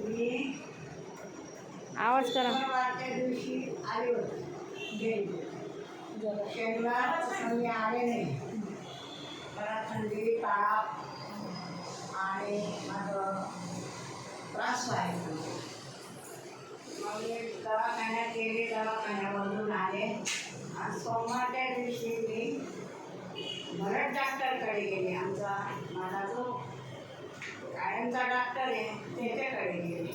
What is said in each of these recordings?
मी आवाज करा. शनिवारच्या दिवशी आले होते घरी. शनिवार मी आले नाही. मला थंडी ताप आणि माझं त्रास व्हायचा. मग मी दवाखान्यात गेले, दवाखान्यामधून आले आणि सोमवारच्या दिवशी मी भरत डॉक्टरकडे गेले. माझा जो कायमचा डॉक्टर आहे त्याच्याकडे गेले.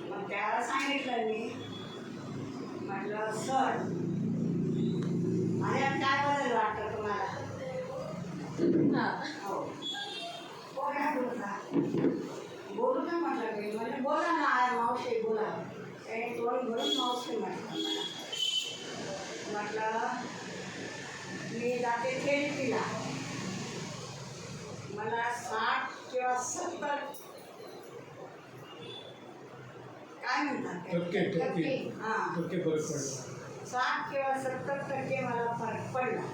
मग त्याला सांगितलं मी, म्हटलं सर माझ्यात काय बदल वाटतं तुम्हाला? हो कोणा बोलू ना म्हटलं मी. म्हणजे बोला ना मावशी बोला. त्याने तोंड भरून मावशी म्हटलं. म्हटलं मी जाते थेरपीला. मला 60 किंवा 70 काय म्हणतात हां 60 फरक पडला. 60 किंवा 70% मला फरक पडला.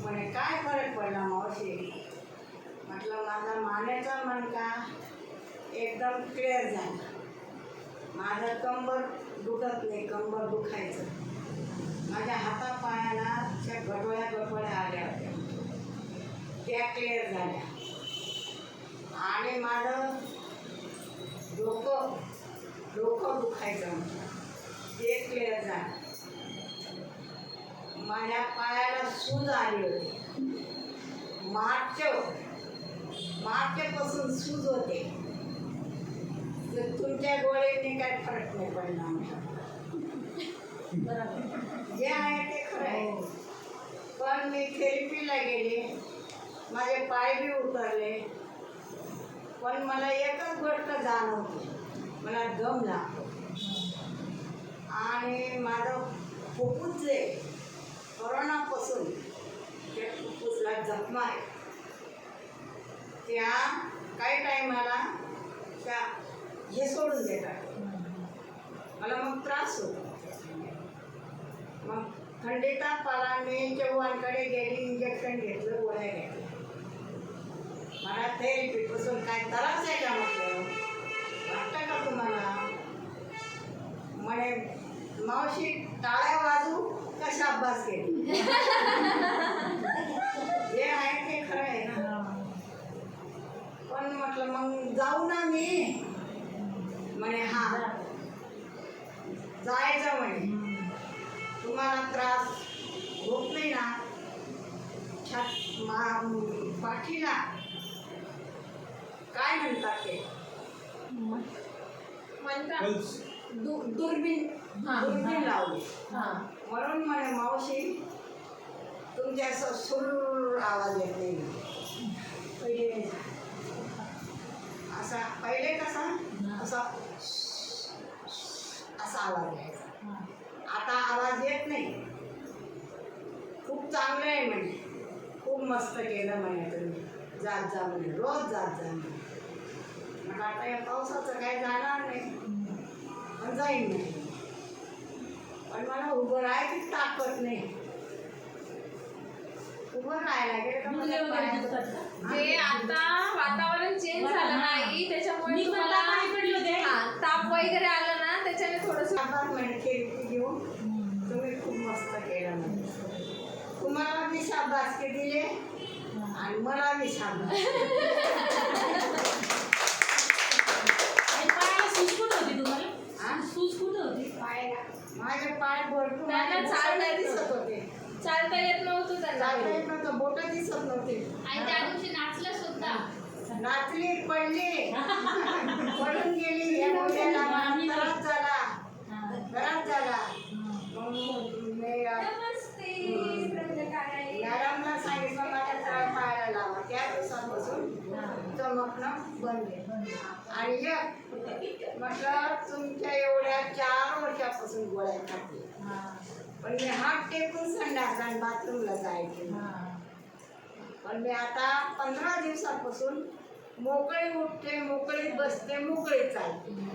म्हणे काय फरक पडला मावशी? म्हटलं माझा मानेचा मणका एकदम क्लिअर झाला. माझं कंबर दुखत नाही, कंबर दुखायचं. माझ्या हातापायाला त्या गटोळ्या आल्या होत्या, त्या क्लिअर झाल्या. आणि माझं डोकं दुखायचं म्हटलं, ते क्लिअर झालं. माझ्या पायाला सूज आली होती, मागच्यापासून सूज होते. तर तुमच्या गोळ्यांनी काय फरक नाही पडला म्हटलं. जे आहे ते खरं आहे. पण मी थेरपीला गेले, माझे पाय बी उतरले. पण मला एकच गोष्ट जाणवते, मला दम लागतो. आणि माझं फुफ्फुस जे कोरोनापासून त्या फुफ्फुसला जखमा आहे, त्या काही टायमाला त्या हे सोडून देतात. मला मग त्रास होतो. मग थंडी ताप आला, मी चव्हाणकडे गेली, इंजेक्शन घेतलं, गोळ्या घेतल्या. मला थेरपीपासून काय त्रास आहे का म्हटलं, वाटतं का तुम्हाला? म्हणे मावशी टाळ्या वाजू का शाब्बास केली? जे आहे ते खरं आहे ना. पण म्हटलं मग जाऊ ना मी. म्हणे हां जायचं. म्हणे तुम्हाला त्रास होत नाही ना पाठीला? काय म्हणतात ते दुर्बीण लावली. म्हणून म्हणे मावशी तुमचे असं सुर आवाज येत नाही. पहिले कसा असा आवाज यायचा, आता आवाज येत नाही. खूप चांगलं आहे म्हणे, खूप मस्त केलं म्हणे तुम्ही. जात जा म्हणे, रोज जात जा म्हणे. मग आता या पावसाचं काही जाणार नाही, पण जाईन नाही. पण मला उभं राहायची ताकद नाही. उभं राहायला गेलं का ते आता वातावरण चेंज झालं नाही, त्याच्यामुळे ताप वगैरे आला ना, त्याच्याने थोडंसं थेरपी घेऊन तुम्ही खूप मस्त केलं म्हणजे. तुम्हाला मी शाबासकी दिले आणि मला मी शाबासकी. पायाला सूज कुठं होती तुम्हाला? सूज कुठं होती पायाला? माझे पाय भरपूर चालता दिसत होते. चालता येत नव्हतं त्यांना, चालता येत नव्हतं, बोटं दिसत नव्हते. आणि त्या दिवशी नाचलं सुद्धा. नाचली, पडली, पडून गेली. या मुलीला त्रास झाला, त्रास झाला. मग मी मॅडमला सांगितलं माझ्या पायाला लावा. त्या दिवसापासून चमकणं बंद आहे. आणि एक म्हटलं तुमच्या एवढ्या 4 वर्षापासून गोळ्या खाते, पण मी हात टेकून संडास आणि बाथरूमला जायचे. पण मी आता 15 दिवसापासून मोकळी उठते, मोकळी बसते, मोकळी चालते.